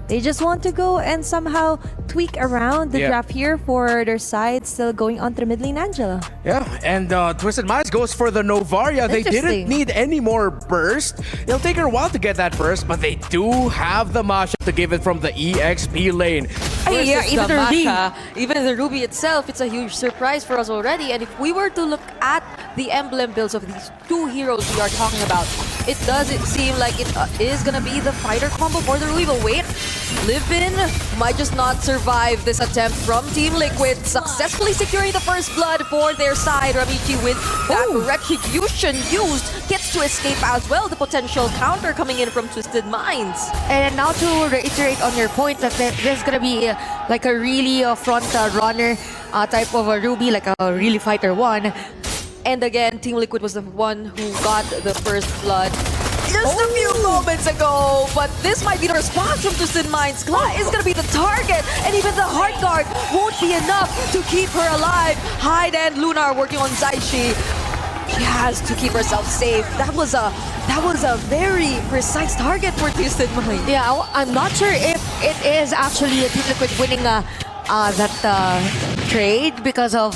They just want to go and somehow tweak around the draft here for their side, still going on to the mid lane, Angela. Yeah, and Twisted Minds goes for the Novaria. They didn't need any more burst. It'll take her a while to get that burst, but they do have the mashup to give it from the EXP lane. Yeah, even the Ruby itself, it's a huge surprise for us already. And if we were to look at the emblem builds of these two heroes we are talking about, it doesn't seem like it is gonna be the fighter combo for the Ruby. But wait, Livin might just not survive this attempt from Team Liquid, successfully securing the first blood for their side. Ramichi with that retribution used gets to escape as well. The potential counter coming in from Twisted Minds. And now to reiterate on your point that there's gonna be like a really front runner type of a Ruby, like a really fighter one. And again, Team Liquid was the one who got the first blood just a few moments ago. But this might be the response from Twisted Minds. Kla is going to be the target, and even the Heart Guard won't be enough to keep her alive. Hyde and Luna are working on Zaishi. She has to keep herself safe. That was a very precise target for Twisted Minds. Yeah, I'm not sure if it is actually Team Liquid winning that trade because of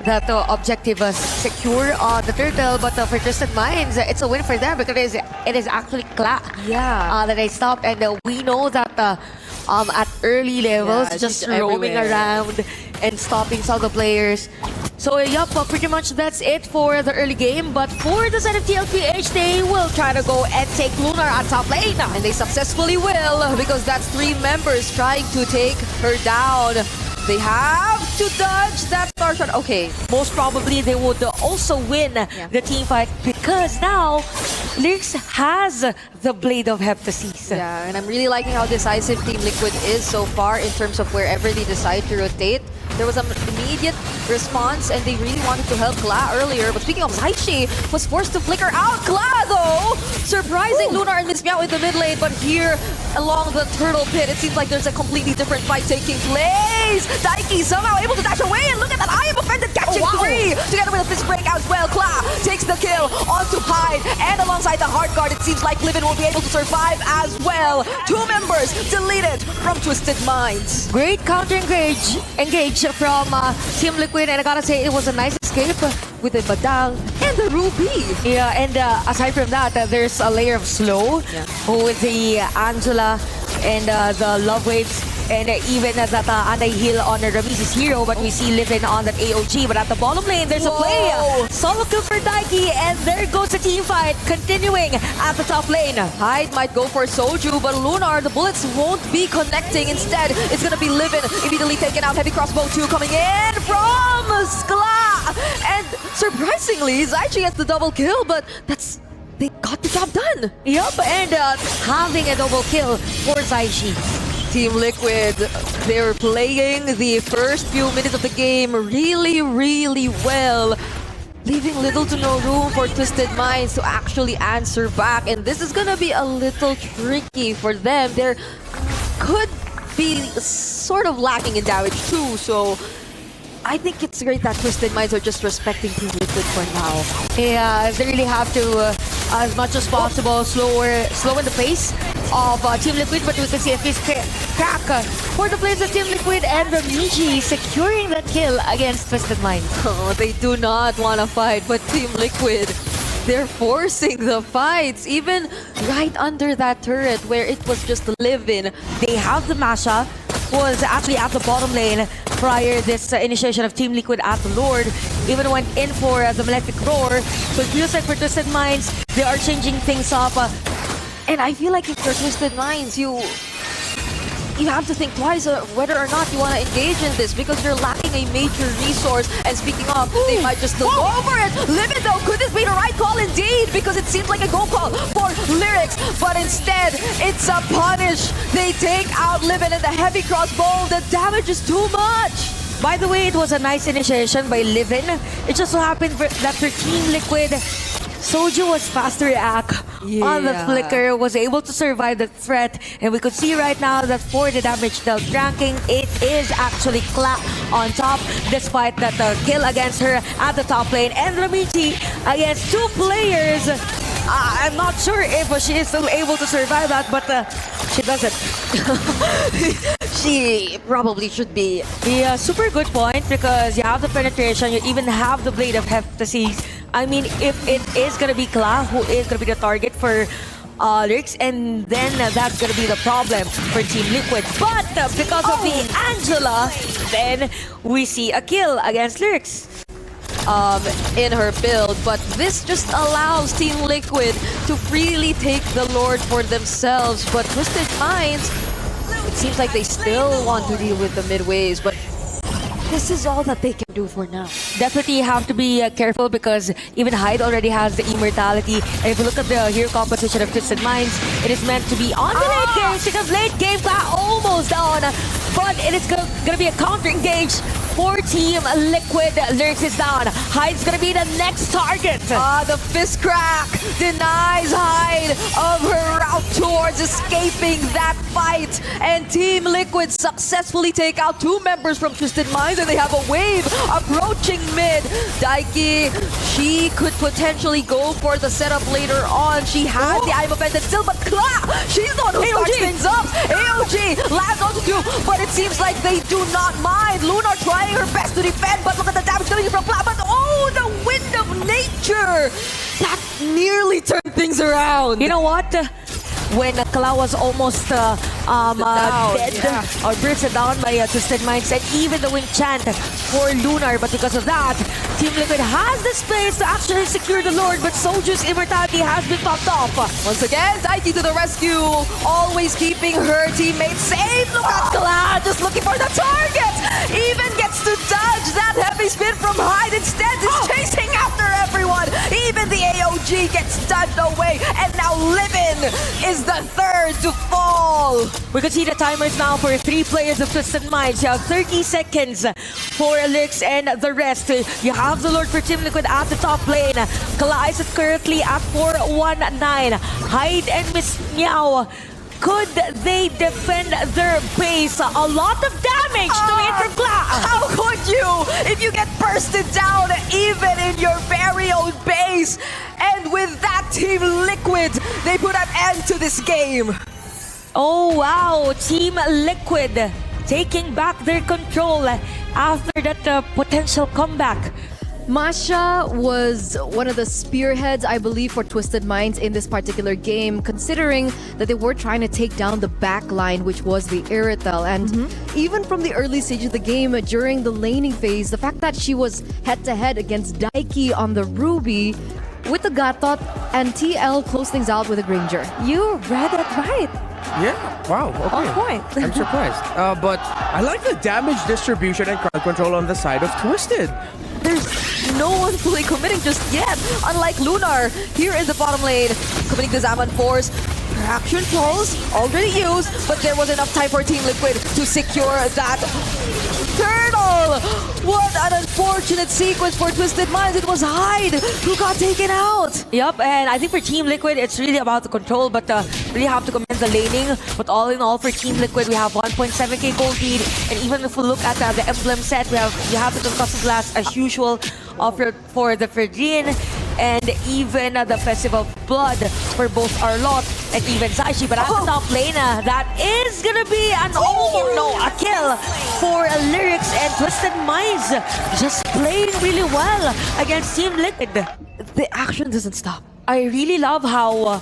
that objective secure the turtle, but for Twisted Minds, it's a win for them because it is actually Kla that they stopped, and we know that at early levels, just roaming around and stopping some of the players. So yup, pretty much that's it for the early game. But for the side of TLPH, they will try to go and take Lunar at top lane. And they successfully will, because that's 3 members trying to take her down. They have to dodge that star shot. Okay. Most probably they would also win the team fight because now Lyrix has the Blade of Heptasis. Yeah, and I'm really liking how decisive Team Liquid is so far in terms of wherever they decide to rotate. There was an immediate response, and they really wanted to help Kla earlier. But speaking of Zaishi, was forced to flicker out. Kla, though, surprising Lunar and Miss Meow in the mid lane. But here, along the turtle pit, it seems like there's a completely different fight taking place. Daiki somehow able to dash away, and look at that I am offended catching 3 together with a fist break as well. Kla takes the kill onto Hyde, and alongside the Heart Guard, it seems like Livin will be able to survive as well. 2 members deleted from Twisted Minds. Great counter engage from Team Liquid, and I gotta say it was a nice escape with the Badal and the Ruby. Yeah, and aside from that, there's a layer of slow with the Angela and the Love Waves, and even that anti-heal on Ramiz's hero, but we see Livin on that AOG. But at the bottom lane, there's a play. Solo kill for Daiki, and there goes the team fight, continuing at the top lane. Hyde might go for Soju, but Lunar, the bullets won't be connecting. Instead, it's gonna be Livin immediately taken out. Heavy crossbow 2 coming in from Skla. And surprisingly, Zaichi gets the double kill, but they got the job done. Yup, and having a double kill for Zaichi. Team Liquid, they're playing the first few minutes of the game really, really well, leaving little to no room for Twisted Minds to actually answer back. And this is gonna be a little tricky for them. There could be sort of lacking in damage too, so I think it's great that Twisted Minds are just respecting Team Liquid for now. Yeah, they really have to, as much as possible, slow in the pace of Team Liquid, but we can see a fist crack for the players of Team Liquid, and Ramichi securing that kill against Twisted Minds. Oh, they do not want to fight, but Team Liquid, they're forcing the fights, even right under that turret where it was just Livin. They have the Masha, was actually at the bottom lane prior this initiation of Team Liquid at the Lord. Even went in for the Malefic Roar. So it feels like for Twisted Minds, they are changing things up. And I feel like if you're Twisted Minds, you have to think twice whether or not you want to engage in this, because you're lacking a major resource. And speaking of, they might just go over it. Livin, though, could this be the right call indeed? Because it seems like a go call for Lyrix, but instead, it's a punish. They take out Livin, and the heavy crossbow, the damage is too much. By the way, it was a nice initiation by Livin. It just so happened that for Team Liquid, Soju was fast to react on the flicker, was able to survive the threat, and we could see right now that for the damage dealt ranking, it is actually Kla on top, despite that kill against her at the top lane, and Ramichi against 2 players. I'm not sure if she is still able to survive that, but She doesn't. She probably should be. Yeah, super good point because you have the penetration, you even have the blade of Heptasis. I mean, if it is gonna be Kla who is gonna be the target for Lyrics, and then that's gonna be the problem for Team Liquid. But because of the Angela, then we see a kill against Lyrics. In her build, but this just allows Team Liquid to freely take the Lord for themselves. But Twisted Minds, it seems like they still want to deal with the mid-waves, but this is all that they can do for now. Definitely have to be careful because even Hyde already has the immortality. And if you look at the hero composition of Twisted Minds, it is meant to be on the late game because late game got almost down. But it is gonna be a counter engage for Team Liquid. Lyrics is down. Hyde's gonna be the next target. The fist crack denies Hyde of her route towards escaping that fight. And Team Liquid successfully take out 2 members from Twisted Minds, and they have a wave approaching mid. Daiki, she could potentially go for the setup later on. She has the I'm offended still, but Kla, she's the one who starts things up. AOG lands onto 2, but it seems like they do not mind. Lunar trying her best to defend, but look at the damage coming from Kla. But oh, the wind of nature! That nearly turned things around. You know what? When Kla was almost dead or bursted down by Twisted Minds, and even the wing chant for Lunar, but because of that, Team Liquid has the space to actually secure the Lord, but Soju's immortality has been popped off. Once again, Daiki to the rescue, always keeping her teammates safe. Look at Kla, just looking for the target. Even gets to dodge that heavy spin from Hyde. Instead, is chasing after everyone. Even the AOG gets dodged away, and now Livin is the third to fall. We can see the timers now for 3 players of Twisted Minds. You have 30 seconds for Lyrics and the rest. You have the Lord for Team Liquid at the top lane. Kala is currently at 419. Hyde and Miss Meow. Could they defend their base? A lot of damage to it from Kla. How could you if you get bursted down even in your very own base? And with that, Team Liquid, they put an end to this game. Oh wow, Team Liquid taking back their control after that potential comeback. Masha was one of the spearheads, I believe, for Twisted Minds in this particular game, considering that they were trying to take down the back line, which was the Iritel. And even from the early stage of the game, during the laning phase, the fact that she was head-to-head against Daiki on the Ruby with the Gatot, and TL closed things out with a Granger. You read it right. Yeah, wow, okay. On point. I'm surprised. But I like the damage distribution and crowd control on the side of Twisted. There's no one fully committing just yet. Unlike Lunar, here in the bottom lane, committing the Zaman Force. Traction pulse already used, but there was enough time for Team Liquid to secure that turtle. What an unfortunate sequence for Twisted Minds. It was Hyde who got taken out. Yup, and I think for Team Liquid, it's really about the control, but really have to commend the laning. But all in all, for Team Liquid, we have 1.7k gold lead, and even if we look at the emblem set, you have the concussive blast as usual for the Phrygian, and even the Festival of Blood for both Arlott and even Zaishi. But at the top lane, that is gonna be a kill for Lyrics, and Twisted Minds just playing really well against Team Liquid. The action doesn't stop. I really love how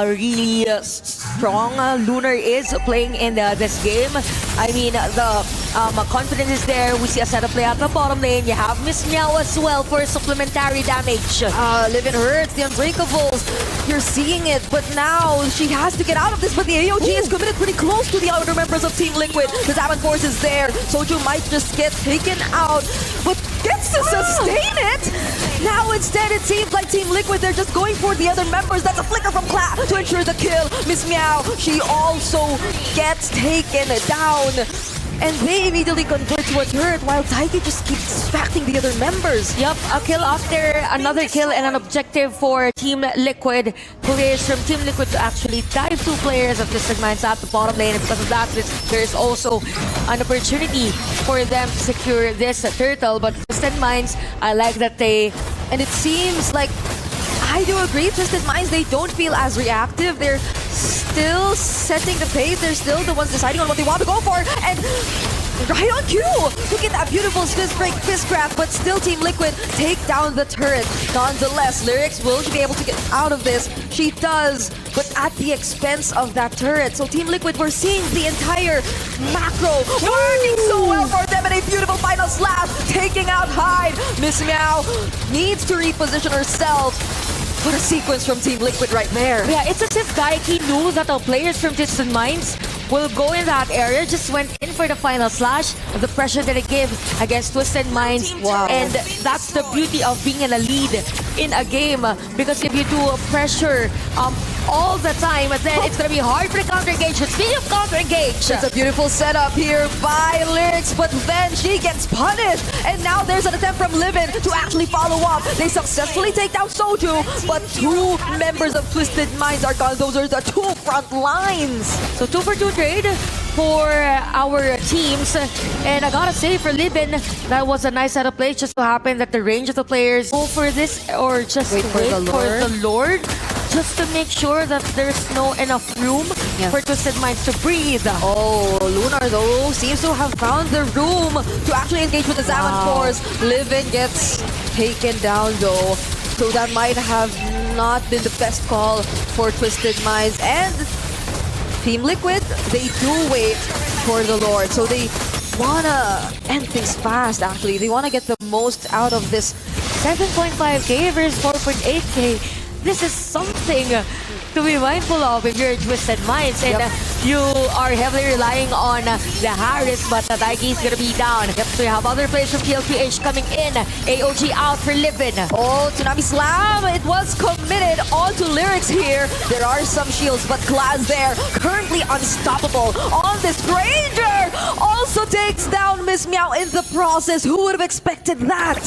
really strong Lunar is playing in this game. I mean, the confidence is there. We see a setup play at the bottom lane. You have Miss Meow as well for supplementary damage. Livin hurts, the Unbreakables. You're seeing it, but now she has to get out of this. But the AOG is committed pretty close to the other members of Team Liquid. The Zaman Force is there. Soju might just get taken out, but gets to sustain it. Now instead, it seems like Team Liquid, they're just going for the other members. That's a flicker from Kla to ensure the kill. Miss Meow, she also gets taken down. And they immediately convert towards her, while Daiki just keeps distracting the other members. Yup, a kill after another kill and an objective for Team Liquid. Players from Team Liquid to actually dive 2 players of Twisted Minds at the bottom lane. And because of that, there's also an opportunity for them to secure this turtle. But Twisted Minds, I like that they... And it seems like I do agree. Twisted Minds, they don't feel as reactive. They're still setting the pace. They're still the ones deciding on what they want to go for. And right on cue! Look at that beautiful fist break, fist craft, but still Team Liquid take down the turret. Nonetheless, Lyrics will be able to get out of this. She does, but at the expense of that turret. So Team Liquid, we're seeing the entire macro working so well for them, and a beautiful final slash taking out Hyde. Miss Meow needs to reposition herself. What a sequence from Team Liquid right there. Yeah, it's as if Daiki knew that the players from Distant Minds will go in that area, just went in for the final slash, the pressure that it gave against Twisted Minds. Wow. And that's the beauty of being in a lead in a game, because if you do pressure all the time, then it's gonna be hard for the counter engage. But speaking of counter engage, It's a beautiful setup here by Lyrics, but then she gets punished. And now there's an attempt from Livin to actually follow up. They successfully take down Soju, but 2 members of Twisted Minds are gone. Those are the 2 front lines. so 2 for 2 trade for our teams. And I gotta say, for Libin, that was a nice setup play. Just so happened that the range of the players go for this, or just wait for the Lord, just to make sure that there's no enough room for Twisted Minds to breathe. Oh, Lunar though seems to have found the room to actually engage with the Salmon Force. Livin gets taken down though, so that might have not been the best call for Twisted Minds. And Team Liquid, they do wait for the Lord, so they wanna end things fast actually. They wanna get the most out of this. 7.5k versus 4.8k. This is something to be mindful of if you're Twisted Minds, and you are heavily relying on the Harris, but the Daiki is gonna be down. So you have other players from PLPH coming in. AOG out for Livin. Oh, Tsunami Slam! It was committed onto Lyrics here. There are some shields, but Glaz there, currently unstoppable on this Ranger! Also takes down Miss Meow in the process. Who would have expected that?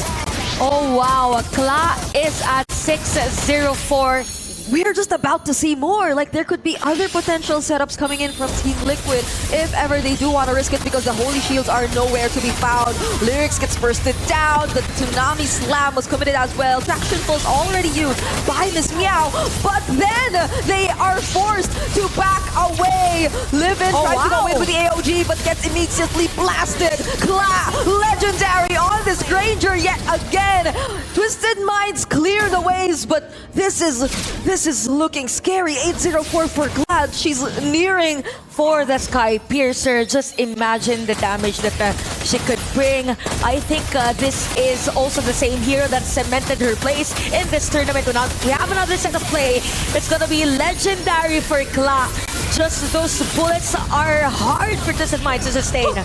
Oh wow, Kla is at 604. We're just about to see more. Like, there could be other potential setups coming in from Team Liquid if ever they do want to risk it, because the Holy Shields are nowhere to be found. Lyrics gets bursted down. The Tsunami Slam was committed as well. Traction Pulse already used by Miss Meow, but then they are forced to back away. Livin tries to go in with the AOG, but gets immediately blasted. Kla, legendary on this Granger yet again. Twisted Minds clear the ways, but this is looking scary. 804 for Glad. She's nearing for the Sky Piercer. Just imagine the damage that she could bring. I think this is also the same hero that cemented her place in this tournament. We have another set of play. It's gonna be legendary for Kla. Just those bullets are hard for Twisted Minds to sustain.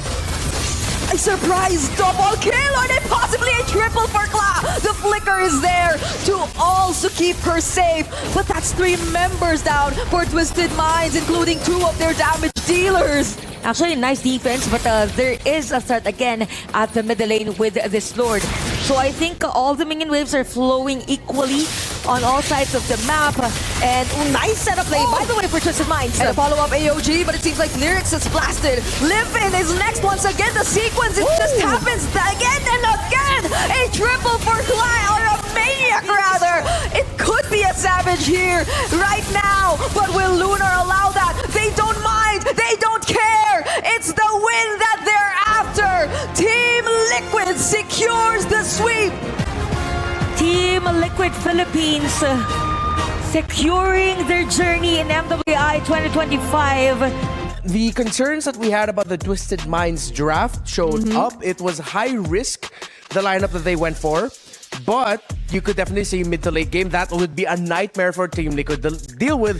A surprise double kill, or then possibly a triple for Kla. The flicker is there to also keep her safe, but that's 3 members down for Twisted Minds, including 2 of their damage dealers. Actually, nice defense, but there is a threat again at the middle lane with this Lord. So I think all the minion waves are flowing equally on all sides of the map. And nice setup play, by the way, for Twisted Minds. And a follow-up AOG, but it seems like Lyrics is blasted. Livin is next once again. The sequence, it just happens again and again. A triple for Clyde, or a Maniac rather. It could be a Savage here right now, but will Lunar allow that? They don't mind. They don't care. It's the win that they're after. Team Liquid secures the sweep. Team Liquid Philippines securing their journey in MWI 2025. The concerns that we had about the Twisted Minds draft showed up. It was high risk, the lineup that they went for. But you could definitely see mid to late game, that would be a nightmare for Team Liquid to deal with,